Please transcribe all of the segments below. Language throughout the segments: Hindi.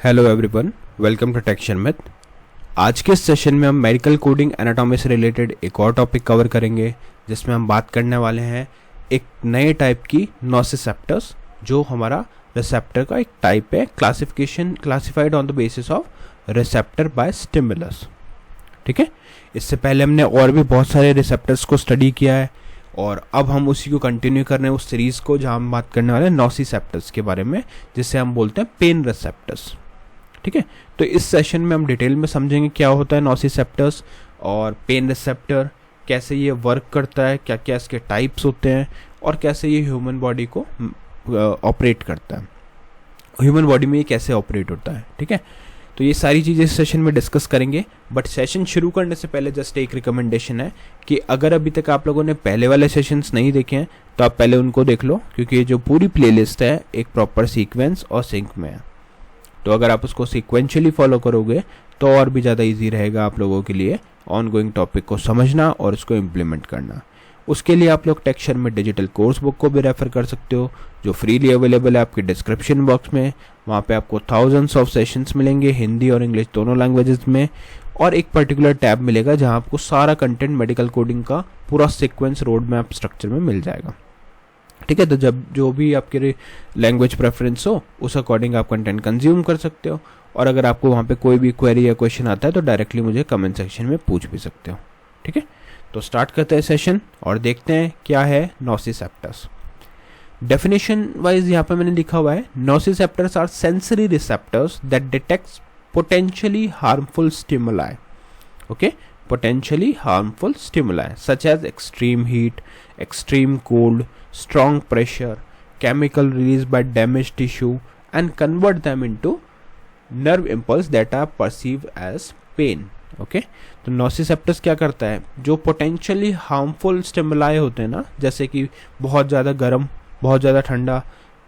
Hello everyone, welcome to Techshan math. आज के सेशन में हम मेडिकल कोडिंग एनाटॉमी से रिलेटेड एक और टॉपिक कवर करेंगे, जिसमें हम बात करने वाले हैं एक नए टाइप की नोसिसेप्टर्स, जो हमारा रिसेप्टर का एक टाइप है, classified on the basis of receptor by stimulus. ठीक है, इससे पहले हमने और भी बहुत सारे रिसेप्टर्स को स्टडी किया है और अब हम उसी को कंटिन्यू कर रहे हैं, उस सीरीज को जहां हम बात करने वाले हैं नोसिसेप्टर्स के बारे में, जिससे हम बोलते हैं पेन रिसेप्टर्स। ठीक है, तो इस सेशन में हम डिटेल में समझेंगे क्या होता है नोसिसेप्टर्स और पेन रिसेप्टर, कैसे ये वर्क करता है, क्या क्या इसके टाइप्स होते हैं और कैसे ये ह्यूमन बॉडी को ऑपरेट करता है, ह्यूमन बॉडी में ये कैसे ऑपरेट होता है। ठीक है, तो ये सारी चीज़ें इस सेशन में डिस्कस करेंगे। बट सेशन शुरू करने से पहले जस्ट एक रिकमेंडेशन है कि अगर अभी तक आप लोगों ने पहले वाले सेशंस नहीं देखे हैं तो आप पहले उनको देख लो, क्योंकि ये जो पूरी प्लेलिस्ट है एक प्रॉपर सीक्वेंस और सिंक में है। तो अगर आप उसको सीक्वेंशियली फॉलो करोगे तो और भी ज़्यादा इजी रहेगा आप लोगों के लिए ऑनगोइंग टॉपिक को समझना और उसको इम्प्लीमेंट करना। उसके लिए आप लोग टेक्शन में डिजिटल कोर्स बुक को भी रेफर कर सकते हो, जो फ्रीली अवेलेबल है आपके डिस्क्रिप्शन बॉक्स में। वहाँ पे आपको थाउजेंड्स ऑफ सेशंस मिलेंगे, हिंदी और इंग्लिश दोनों लैंग्वेजेस में, और एक पर्टिकुलर टैब मिलेगा जहाँ आपको सारा कंटेंट मेडिकल कोडिंग का पूरा सीक्वेंस रोड मैप स्ट्रक्चर में मिल जाएगा। ठीक है, तो जब जो भी आपके लैंग्वेज प्रेफरेंस हो उस अकॉर्डिंग आप कंटेंट कंज्यूम कर सकते हो, और अगर आपको वहाँ पे कोई भी क्वेरी या क्वेश्चन आता है तो डायरेक्टली मुझे कमेंट सेक्शन में पूछ भी सकते हो। ठीक है, तो स्टार्ट करते हैं सेशन और देखते हैं क्या है नोसिसेप्टर्स। डेफिनेशन वाइज यहाँ पे मैंने लिखा हुआ है, nociceptors are sensory receptors that detects potentially harmful stimuli. Okay, potentially harmful stimuli such as extreme heat, extreme cold, strong pressure, chemical released by damaged tissue, and convert them into nerve impulse that are perceived as pain. Okay, तो नोसिसेप्टर्स क्या करता है, जो पोटेंशियली हार्मफुल स्टिमुलाई होते हैं ना, जैसे कि बहुत ज़्यादा गर्म, बहुत ज़्यादा ठंडा,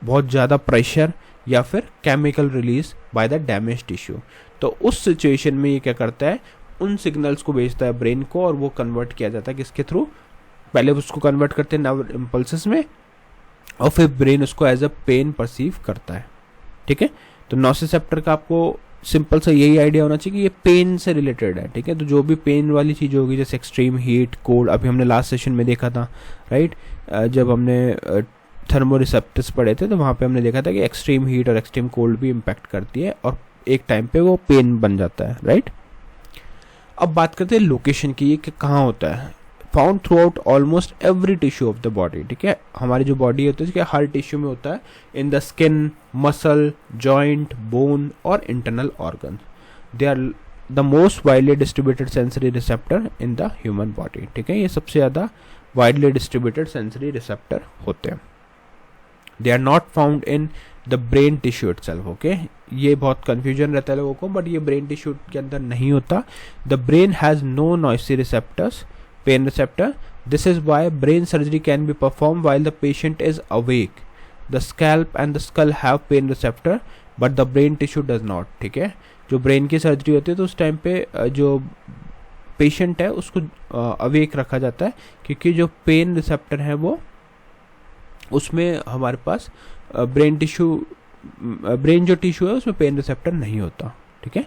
बहुत ज़्यादा प्रेशर, या फिर chemical release by the damage tissue, तो उस सिचुएशन में ये क्या करता है, उन सिग्नल्स को भेजता है ब्रेन को और वो कन्वर्ट किया जाता है किसके थ्रू, पहले उसको कन्वर्ट करते हैं नर्व इम्पल्सेस में और फिर ब्रेन उसको एज अ पेन परसीव करता है। ठीक है, तो नोसिसेप्टर का आपको सिंपल सा यही आइडिया होना चाहिए कि ये पेन से रिलेटेड है। ठीक है, तो जो भी पेन वाली चीज़ होगी, जैसे एक्सट्रीम हीट, कोल्ड, अभी हमने लास्ट सेशन में देखा था, राइट, जब हमने थर्मो रिसेप्टर्स पढ़े थे तो वहाँ पे हमने देखा था कि एक्सट्रीम हीट और एक्सट्रीम कोल्ड भी इम्पैक्ट करती है और एक टाइम पे वो पेन बन जाता है, राइट। अब बात करते हैं लोकेशन की, ये कि कहाँ होता है। Found through out almost every tissue of the body. ठीक है, हमारी जो बॉडी होती है उसके हर टिश्यू में होता है, in the skin, muscle, joint, bone और internal organ. They are the most widely distributed sensory receptor in the human body. ठीक है, ये सबसे ज़्यादा वाइडली डिस्ट्रीब्यूटेड सेंसरी रिसेप्टर होते हैं। They are not found in the brain tissue itself. Okay, ये बहुत कंफ्यूजन रहता है लोगों को, बट ये ब्रेन टिश्यू के अंदर नहीं होता। The brain has no noci receptors, pain receptor. This is why brain surgery can be perform while the patient is awake. The scalp and the skull have pain receptor but the brain tissue does not. ठीक है, जो ब्रेन की सर्जरी होती है तो उस टाइम पे जो पेशेंट है उसको अवेक रखा जाता है, क्योंकि जो पेन रिसेप्टर है वो उसमें हमारे पास ब्रेन जो टिश्यू है उसमें पेन रिसेप्टर नहीं होता। ठीक है,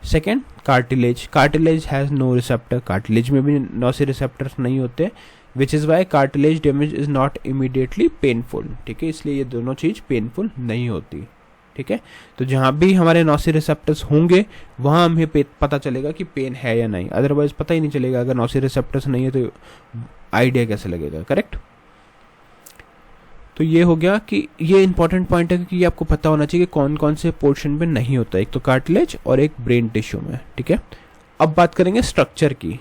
second, cartilage has no receptor. Cartilage में भी नोसी रिसेप्टर्स नहीं होते, which is why cartilage damage is not immediately painful. ठीक है, इसलिए ये दोनों चीज़ पेनफुल नहीं होती। ठीक है, तो जहाँ भी हमारे नोसी रिसेप्टर्स होंगे वहाँ हमें पता चलेगा कि पेन है या नहीं, अदरवाइज पता ही नहीं चलेगा। अगर नोसी रिसेप्टर्स नहीं है तो आइडिया कैसे लगेगा, करेक्ट। तो ये हो गया कि ये इंपॉर्टेंट पॉइंट है, क्योंकि ये आपको पता होना चाहिए कि कौन कौन से पोर्शन में नहीं होता, एक तो कार्टिलेज और एक ब्रेन टिश्यू में। ठीक है, अब बात करेंगे स्ट्रक्चर की।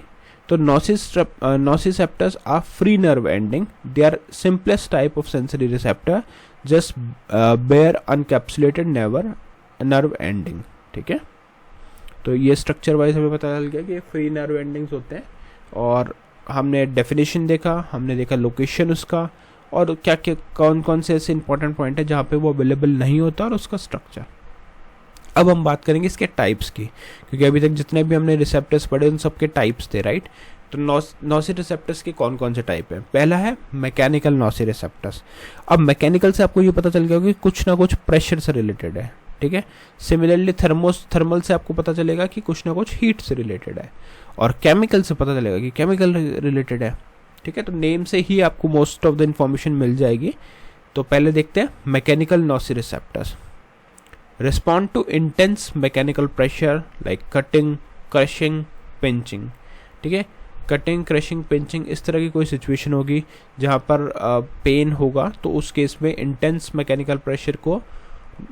तो nociceptors are free nerve ending. They are simplest type of sensory receptor, just bare unencapsulated nerve ending. ठीक है, तो ये स्ट्रक्चर वाइज हमें पता चल गया कि फ्री नर्व एंडिंग्स होते हैं, और हमने डेफिनेशन देखा, हमने देखा लोकेशन उसका, और क्या क्या कौन कौन से ऐसे इंपॉर्टेंट पॉइंट है जहाँ पे वो अवेलेबल नहीं होता, और उसका स्ट्रक्चर। अब हम बात करेंगे इसके टाइप्स की, क्योंकि अभी तक जितने भी हमने रिसेप्टर्स पढ़े उन सबके टाइप्स थे, राइट। तो नोसी रिसेप्टर्स के कौन कौन से टाइप है। पहला है मैकेनिकल नोसी रिसेप्टर्स। अब मैकेनिकल से आपको ये पता चल गया कि कुछ ना कुछ प्रेशर से रिलेटेड है। ठीक है। सिमिलरली थर्मल से आपको पता चलेगा कि कुछ ना कुछ हीट से रिलेटेड है, और केमिकल से पता चलेगा कि केमिकल रिलेटेड है, ठीक है। तो नेम से ही आपको मोस्ट ऑफ द इंफॉर्मेशन मिल जाएगी। तो पहले देखते हैं mechanical nociceptors. Respond to intense mechanical pressure like cutting, crushing, pinching, ठीक है। कटिंग, क्रशिंग, पिंचिंग, इस तरह की कोई सिचुएशन होगी जहाँ पर पेन होगा, तो उस केस में इंटेंस मैकेनिकल प्रेशर को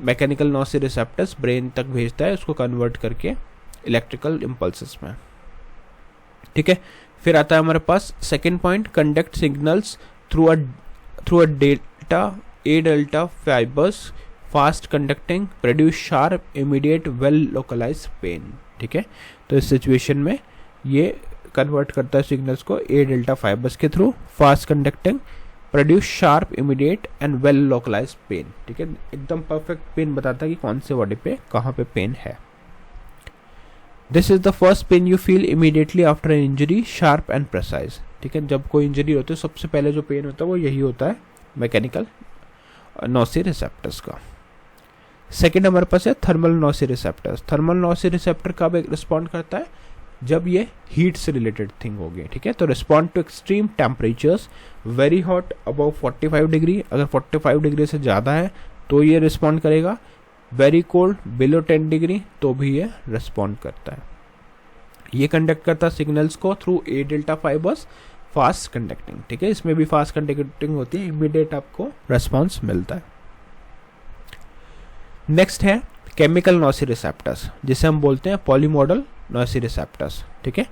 मैकेनिकल नोसिरिसेप्टर्स ब्रेन तक भेजता है, उसको कन्वर्ट करके इलेक्ट्रिकल इम्पल्सेस में, ठीक है। फिर आता है हमारे पास second point, conduct signals through A delta fibres fast conducting, produce sharp, immediate, well localise pain, ठीक है। तो इस सिचुएशन में ये कन्वर्ट करता है सिग्नल्स को ए डेल्टा फाइबर्स के through, fast conducting, produce sharp, immediate and well localise pain, ठीक है। एकदम परफेक्ट पेन बताता है कि कौन से बॉडी पे कहाँ पे पेन है। This is the first pain you feel immediately after an injury, sharp and precise, ठीक है। जब कोई इंजरी होती है सबसे पहले जो पेन होता है वो यही होता है मैकेनिकल नोसिरिसेप्टर्स का। सेकेंड हमारे पास है थर्मल नोसिरिसेप्टर्स। थर्मल नोसिरिसेप्टर कब रिस्पॉन्ड करता है, जब ये हीट से रिलेटेड थिंग होगी, ठीक है। तो respond to extreme temperatures, very hot above 45 degree, अगर 45 डिग्री से ज़्यादा है तो ये रिस्पॉन्ड करेगा, वेरी कोल्ड बिलो 10 डिग्री तो भी ये रिस्पॉन्ड करता है। ये कंडक्ट करता है सिग्नल्स को through a delta fibres, fast conducting, ठीक है। इसमें भी फास्ट कंडक्टिंग होती है, इमीडिएट आपको रेस्पॉन्स मिलता है। नेक्स्ट है केमिकल नोसिरिसेप्टर्स, जिसे हम बोलते हैं पॉलीमोडल नोसिरिसेप्टर्स, ठीक है।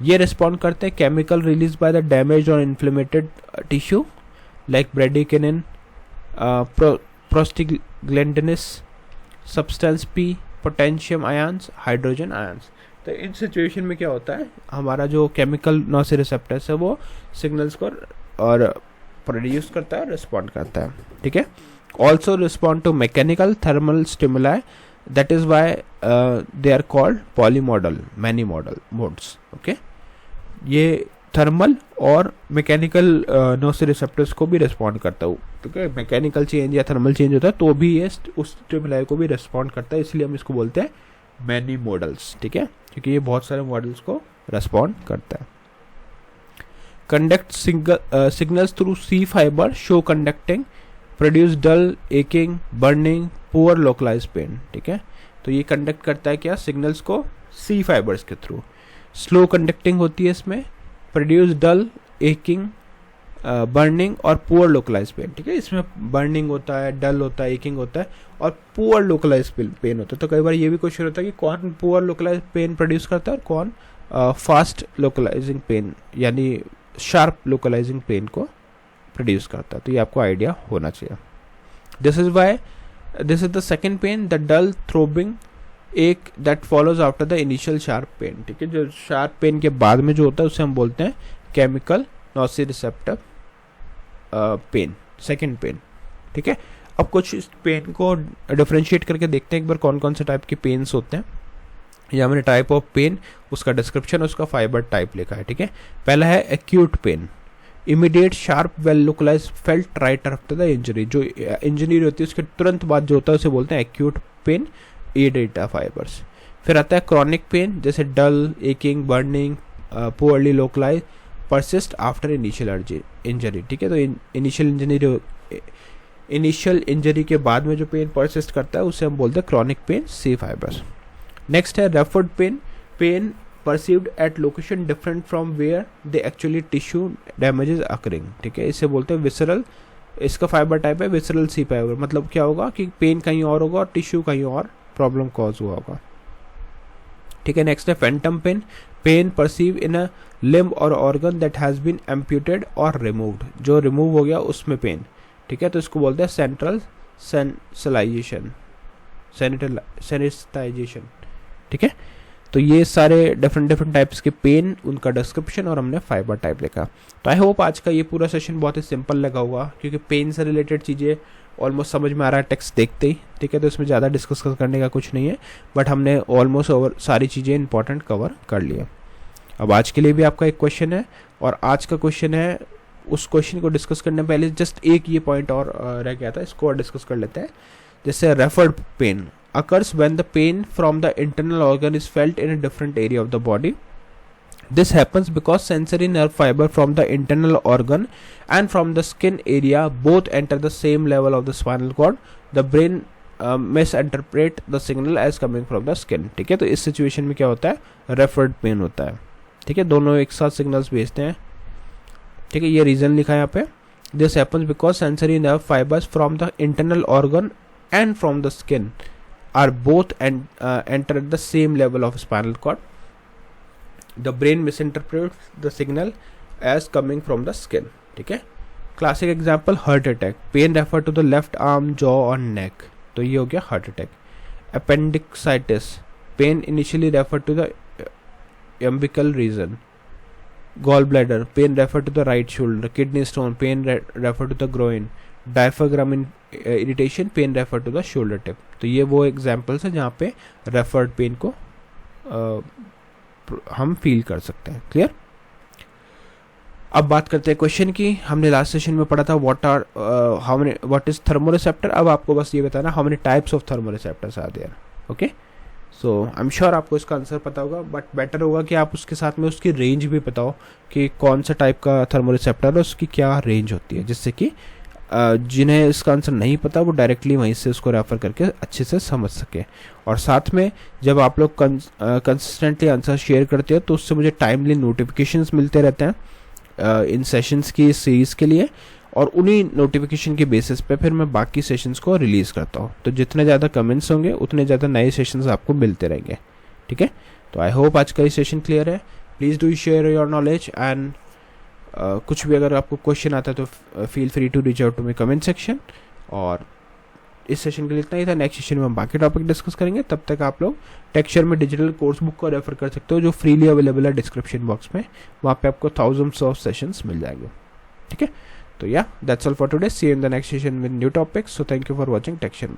ये रिस्पॉन्ड करते हैं chemical release by the damage और inflamed tissue like bradykinin, prostaglandins, substance P, potassium ions, hydrogen ions. तो इन सिचुएशन में क्या होता है, हमारा जो केमिकल नोसिरिसेप्टर्स है वो सिग्नल्स को और प्रोड्यूस करता है, रिस्पॉन्ड करता है, ठीक है। Also respond to mechanical thermal stimuli, that is why they are called polymodal, many model modes, okay. ये थर्मल और मैकेनिकल नोसिरिसेप्टर्स को भी रिस्पॉन्ड करता है, ठीक है। मैकेनिकल चेंज या थर्मल चेंज होता है तो भी ये उस स्टिमुलाई को भी रिस्पॉन्ड करता है, इसलिए हम इसको बोलते हैं मैनी मॉडल्स, ठीक है, क्योंकि ये बहुत सारे मॉडल्स को रिस्पॉन्ड करता है। Conduct signals through C fibre, slow conducting, produce dull, aching, burning, poor localise pain, ठीक है। तो ये कंडक्ट करता है क्या, सिग्नल्स को सी फाइबर्स के थ्रू, स्लो कंडक्टिंग होती है इसमें, प्रोड्यूस डल, एकिंग, बर्निंग और पुअर लोकलाइज पेन, ठीक है। इसमें बर्निंग होता है, डल होता है, एकिंग होता है और पुअर लोकलाइज पेन होता है। तो कई बार ये भी क्वेश्चन होता है कि कौन पुअर लोकलाइज पेन प्रोड्यूस करता है और कौन फास्ट लोकलाइजिंग पेन यानी शार्प लोकलाइजिंग पेन को प्रोड्यूस करता है। तो ये आपको आइडिया होना चाहिए। This is the second pain, the dull throbbing ache that follows after the initial sharp pain, ठीक है। जो शार्प पेन के बाद में जो होता है उसे हम बोलते हैं केमिकल नोसिरिसेप्टर पेन, सेकेंड पेन, ठीक है। अब कुछ इस पेन को डिफरेंशिएट करके देखते हैं एक बार कौन कौन से टाइप के पेन्स होते हैं। या मैंने टाइप ऑफ पेन, उसका डिस्क्रिप्शन, उसका फाइबर टाइप लिखा है, ठीक है। पहला है acute pain, immediate sharp well localise felt right after the injury, जो इंजरी होती है उसके तुरंत बाद जो होता है उसे बोलते हैं acute pain, A delta fibres. फिर आता है क्रॉनिक पेन, जैसे dull, aching, burning, poorly localise, persist after initial injury, ठीक है। तो इनिशियल इंजरी के बाद में जो पेन परसिस्ट करता है उसे हम बोलते हैं chronic pain, C fibres. Next है referred pain, pain perceived at location different from where they actually tissue damages occurring, ठीक है। इसे बोलते हैं विसरल, इसका फाइबर टाइप है विसरल सी फाइबर। मतलब क्या होगा कि पेन कहीं और होगा और टिश्यू कहीं और प्रॉब्लम कॉज हुआ होगा, ठीक है। नेक्स्ट है phantom pain, pain perceive in a limb और organ that has been amputated और रिमूव्ड, जो रिमूव हो गया उसमें पेन, ठीक है। तो इसको बोलते हैं सेंट्रल सेंसलाइजेशन, सेनिटाइजेशन, ठीक है। तो ये सारे डिफरेंट टाइप्स के पेन, उनका डिस्क्रिप्शन और हमने फाइबर टाइप लिखा। तो आई होप आज का ये पूरा सेशन बहुत ही सिंपल लगा होगा, क्योंकि पेन से रिलेटेड चीज़ें ऑलमोस्ट समझ में आ रहा है टेक्स्ट देखते ही, ठीक है। तो इसमें ज़्यादा डिस्कस करने का कुछ नहीं है, बट हमने ऑलमोस्ट ओवर सारी चीज़ें इंपॉर्टेंट कवर कर लिए। अब आज के लिए भी आपका एक क्वेश्चन है, और आज का क्वेश्चन है, उस क्वेश्चन को डिस्कस करने पहले जस्ट एक ये पॉइंट और रह गया था, इसको और डिस्कस कर लेते हैं। जैसे referred pain, occurs when the pain from the internal organ is felt in a different area of the body. This happens because sensory nerve fiber from the internal organ and from the skin area both enter the same level of the spinal cord. The brain misinterpret the signal as coming from the skin. ठीक है, तो इस सिचुएशन में क्या होता है, रेफर्ड पेन होता है. ठीक है, दोनों एक साथ सिग्नल्स भेजते हैं. ठीक है, ये रीजन लिखा है यहाँ पे. This happens because sensory nerve fibers from the internal organ and from the skin are both enter at the same level of spinal cord. The brain misinterprets the signal as coming from the skin. ठीक है, classic example heart attack. Pain refer to the left arm, jaw और नेक. तो ये हो गया heart attack. Appendicitis, pain initially refer to the umbilical region. Gallbladder, pain refer to the right shoulder. Kidney stone, pain refer to the groin. Diaphragm irritation, pain refer to the shoulder tip. तो ये वो एग्जाम्पल्स है जहाँ पे रेफर्ड पेन को हम फील कर सकते हैं. क्लियर. अब बात करते हैं क्वेश्चन की. हमने लास्ट सेशन में पढ़ा था व्हाट इज थर्मोरिसेप्टर. अब आपको बस ये बताना how many types of thermoreceptors are there. Okay, so I am sure आपको इसका आंसर पता होगा, बट बेटर होगा कि आप उसके साथ में उसकी रेंज भी पता हो कि कौन सा टाइप का थर्मोरिसेप्टर है, उसकी क्या रेंज होती है, जिससे कि जिन्हें इसका आंसर नहीं पता वो डायरेक्टली वहीं से उसको रेफर करके अच्छे से समझ सके. और साथ में जब आप लोग कंसिस्टेंटली आंसर शेयर करते हो तो उससे मुझे टाइमली नोटिफिकेशंस मिलते रहते हैं इन सेशंस की सीरीज़ के लिए, और उन्हीं नोटिफिकेशन के बेसिस पे फिर मैं बाकी सेशंस को रिलीज़ करता हूँ. तो जितने ज़्यादा कमेंट्स होंगे उतने ज़्यादा नए सेशंस आपको मिलते रहेंगे. ठीक है, तो आई होप आज का ये सेशन क्लियर है. Please do share your knowledge and कुछ भी अगर आपको क्वेश्चन आता है तो feel free to reach out to my comment section. और इस सेशन के लिए इतना ही था. नेक्स्ट सेशन में हम बाकी टॉपिक डिस्कस करेंगे. तब तक आप लोग टेक्सचर में डिजिटल कोर्स बुक को रेफर कर सकते हो जो फ्रीली अवेलेबल है डिस्क्रिप्शन बॉक्स में. वहाँ पे आपको थाउजेंड्स ऑफ सेशंस मिल जाएंगे. ठीक है, तो yeah, that's all for today. See you in the next session with new topics. So thank you for watching TechShare.